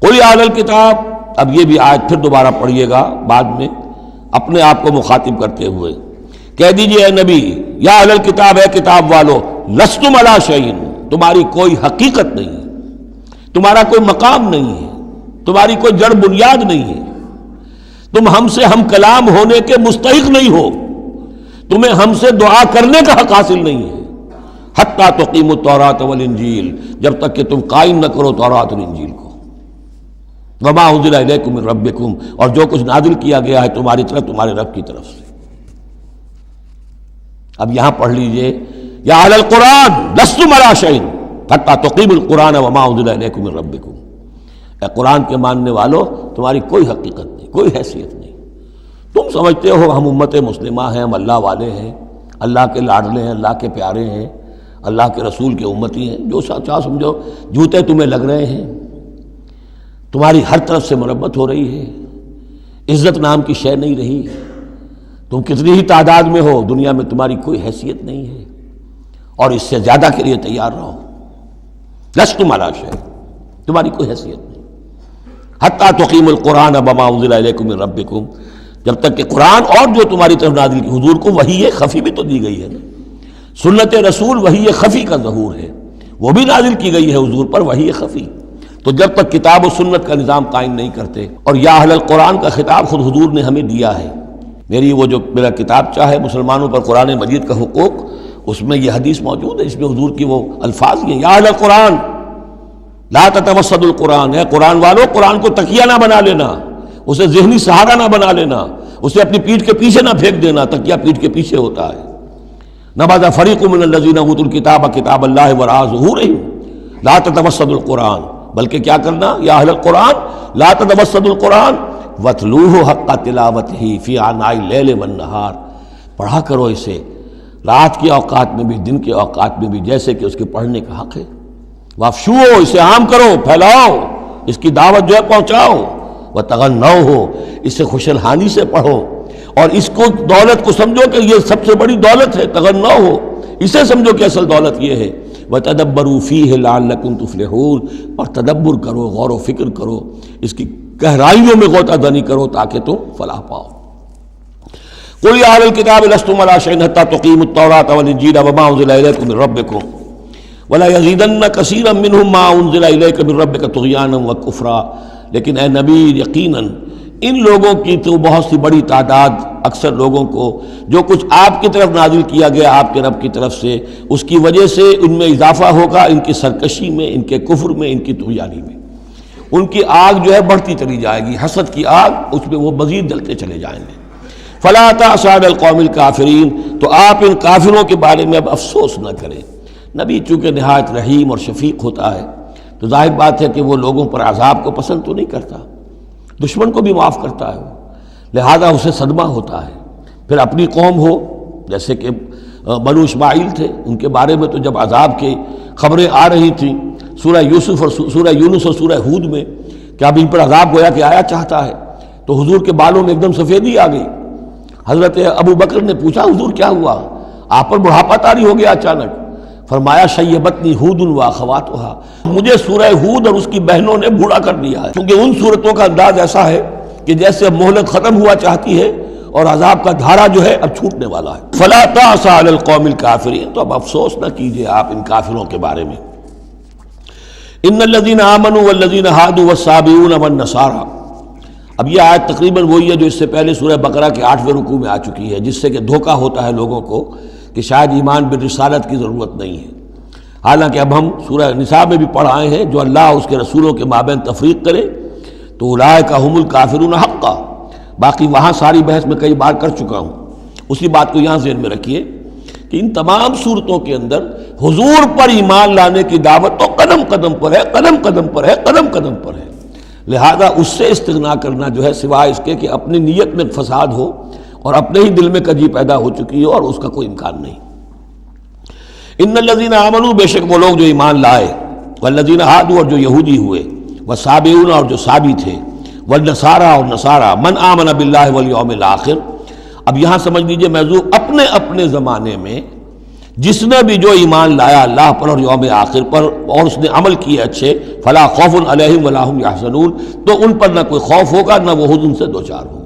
قل یا اہل الکتاب، اب یہ بھی آیت پھر دوبارہ پڑھیے گا بعد میں اپنے آپ کو مخاطب کرتے ہوئے، کہہ دیجئے اے نبی، یا اہل الکتاب، اے کتاب والو، لستم علی شیء، تمہاری کوئی حقیقت نہیں ہے، تمہارا کوئی مقام نہیں ہے، تمہاری کوئی جڑ بنیاد نہیں ہے، تم ہم سے ہم کلام ہونے کے مستحق نہیں ہو، تمہیں ہم سے دعا کرنے کا حق حاصل نہیں ہے، حتی تقیموا التوراۃ والانجیل، جب تک کہ تم قائم نہ کرو تورات اور انجیل کو، وما انزل الیکم من ربکم، اور جو کچھ نازل کیا گیا ہے تمہاری طرف تمہارے رب کی طرف سے۔ اب یہاں پڑھ لیجئے، یا اہل القرآن لستم علی شیء حتی تقیموا القرآن وما انزل الیکم من ربکم، اے قرآن کے ماننے والو، تمہاری کوئی حقیقت نہیں، کوئی حیثیت نہیں، تم سمجھتے ہو ہم امت مسلمہ ہیں، ہم اللہ والے ہیں، اللہ کے لاڈلے ہیں، اللہ کے پیارے ہیں، اللہ کے رسول کے امتی ہیں، جو چاہو سمجھو، جوتے تمہیں لگ رہے ہیں، تمہاری ہر طرف سے مرمت ہو رہی ہے، عزت نام کی شے نہیں رہی، تم کتنی ہی تعداد میں ہو، دنیا میں تمہاری کوئی حیثیت نہیں ہے، اور اس سے زیادہ کے لیے تیار رہو، لستم علی شیء، تمہاری کوئی حیثیت نہیں، حتی تقیموا القرآن وما انزل الیکم من ربکم، جب تک کہ قرآن اور جو تمہاری طرف نازل کی، حضور کو وحی خفی بھی تو دی گئی ہے نا، سنت رسول وحی خفی کا ظہور ہے، وہ بھی نازل کی گئی ہے حضور پر وحی خفی، تو جب تک کتاب و سنت کا نظام قائم نہیں کرتے، اور یا اہل القرآن کا خطاب خود حضور نے ہمیں دیا ہے، میرا کتاب چاہے مسلمانوں پر قرآن مجید کا حقوق، اس میں یہ حدیث موجود ہے، اس میں حضور کی وہ الفاظ ہیں، یا اہل القرآن لا تتوسدوا القرآن، اے قرآن والو، قرآن کو تکیہ نہ بنا لینا، اسے ذہنی سہارا نہ بنا لینا، اسے اپنی پیٹھ کے پیچھے نہ پھینک دینا، تکیہ پیٹھ کے پیچھے ہوتا ہے، نبذ فریق من الذین اوتوا الکتاب کتاب اللہ وراء ظہورہم لا تتوسدوا القرآن، بلکہ کیا کرنا، یا اہل القرآن لا تتوسدوا القرآن واتلوہ حق تلاوتہ فی آناء اللیل والنہار، پڑھا کرو اسے رات کے اوقات میں بھی، دن کے اوقات میں بھی، جیسے کہ اس کے پڑھنے کا حق ہے، وافشوہ، اسے عام کرو، پھیلاؤ، اس کی دعوت جو ہے پہنچاؤ، وتغنوہ، اسے خوش الحانی سے پڑھو، اور اس کو دولت کو سمجھو کہ یہ سب سے بڑی دولت ہے، تغنوہ، اسے سمجھو کہ اصل دولت یہ ہے، وتدبروا فیہ لعلکم تفلحون، اور تدبر کرو، غور و فکر کرو، اس کی گہرائیوں میں غوطہ دنی کرو تاکہ تم فلاح پاؤ۔ قل یا اہل الکتاب لستم علی شیء حتی تقیموا التوراۃ والانجیل وما انزل الیکم من ربکم ولا یزیدن کثیرا منہم ما انزل الیک من ربک طغیانا وکفرا، لیکن اے نبی یقیناً ان لوگوں کی تو بہت سی بڑی تعداد، اکثر لوگوں کو جو کچھ آپ کی طرف نازل کیا گیا آپ کے رب کی طرف سے، اس کی وجہ سے ان میں اضافہ ہوگا، ان کی سرکشی میں، ان کے کفر میں، ان کی طغیانی میں، ان کی آگ جو ہے بڑھتی چلی جائے گی، حسد کی آگ، اس میں وہ مزید جلتے چلے جائیں گے۔ فلا تأس علی القوم الکافرین، تو آپ ان کافروں کے بارے میں اب افسوس نہ کریں۔ نبی چونکہ نہایت رحیم اور شفیق ہوتا ہے تو ظاہر بات ہے کہ وہ لوگوں پر عذاب کو پسند تو نہیں کرتا، دشمن کو بھی معاف کرتا ہے، لہذا اسے صدمہ ہوتا ہے۔ پھر اپنی قوم ہو، جیسے کہ بنو اسماعیل تھے، ان کے بارے میں تو جب عذاب کی خبریں آ رہی تھیں سورہ یوسف اور سورہ یونس اور سورہ ہود میں کہ اب ان پر عذاب گویا کہ آیا چاہتا ہے، تو حضور کے بالوں میں ایک دم سفیدی آ گئی۔ حضرت ابو بکر نے پوچھا حضور کیا ہوا، آپ پر بڑھاپا طاری ہو گیا اچانک؟ فرمایا شیبتنی ہود واخواتھا، مجھے سورہ ہود اور اس کی بہنوں نے بوڑھا کر دیا ہے، کیونکہ ان صورتوں کا انداز ایسا ہے کہ جیسے اب مہلت ختم ہوا چاہتی ہے اور عذاب کا دھارا جو ہے اب چھوٹنے والا ہے۔ فلا تأس علی القوم الکافرین، تو اب افسوس نہ کیجئے آپ ان کافروں کے بارے میں۔ ان الذین آمنوا والذین ہادوا والصابئون والنصارى، اب یہ آیت تقریباً وہی ہے جو اس سے پہلے سورہ بقرہ کے 8ویں رکوع میں آ چکی ہے، جس سے کہ دھوکہ ہوتا ہے لوگوں کو کہ شاید ایمان بالرسالت کی ضرورت نہیں ہے، حالانکہ اب ہم سورہ نساء میں بھی پڑھ آئے ہیں جو اللہ اس کے رسولوں کے مابین تفریق کرے تو اولئک هم الکافرون حقا، باقی وہاں ساری بحث میں کئی بار کر چکا ہوں، اسی بات کو یہاں ذہن میں رکھیے کہ ان تمام صورتوں کے اندر حضور پر ایمان لانے کی دعوت تو قدم قدم پر ہے، قدم قدم پر ہے، قدم قدم پر ہے، لہذا اس سے استغنا کرنا جو ہے سوائے اس کے کہ اپنی نیت میں فساد ہو اور اپنے ہی دل میں کجی پیدا ہو چکی ہو، اور اس کا کوئی امکان نہیں۔ ان الذین آمنوا، بے شک وہ لوگ جو ایمان لائے، والذین ہادوا، اور جو یہودی ہوئے، والصابئون، اور جو صابی تھے، والنصارى، اور نصارى، من آمن باللہ والیوم الآخر۔ اب یہاں سمجھ لیجئے موضوع اپنے اپنے زمانے میں جس نے بھی جو ایمان لایا اللہ پر اور یوم آخر پر اور اس نے عمل کیے اچھے، فلا خوف علیہم ولا هم یحزنون، تو ان پر نہ کوئی خوف ہوگا نہ وہ حزن سے دوچار ہوگا۔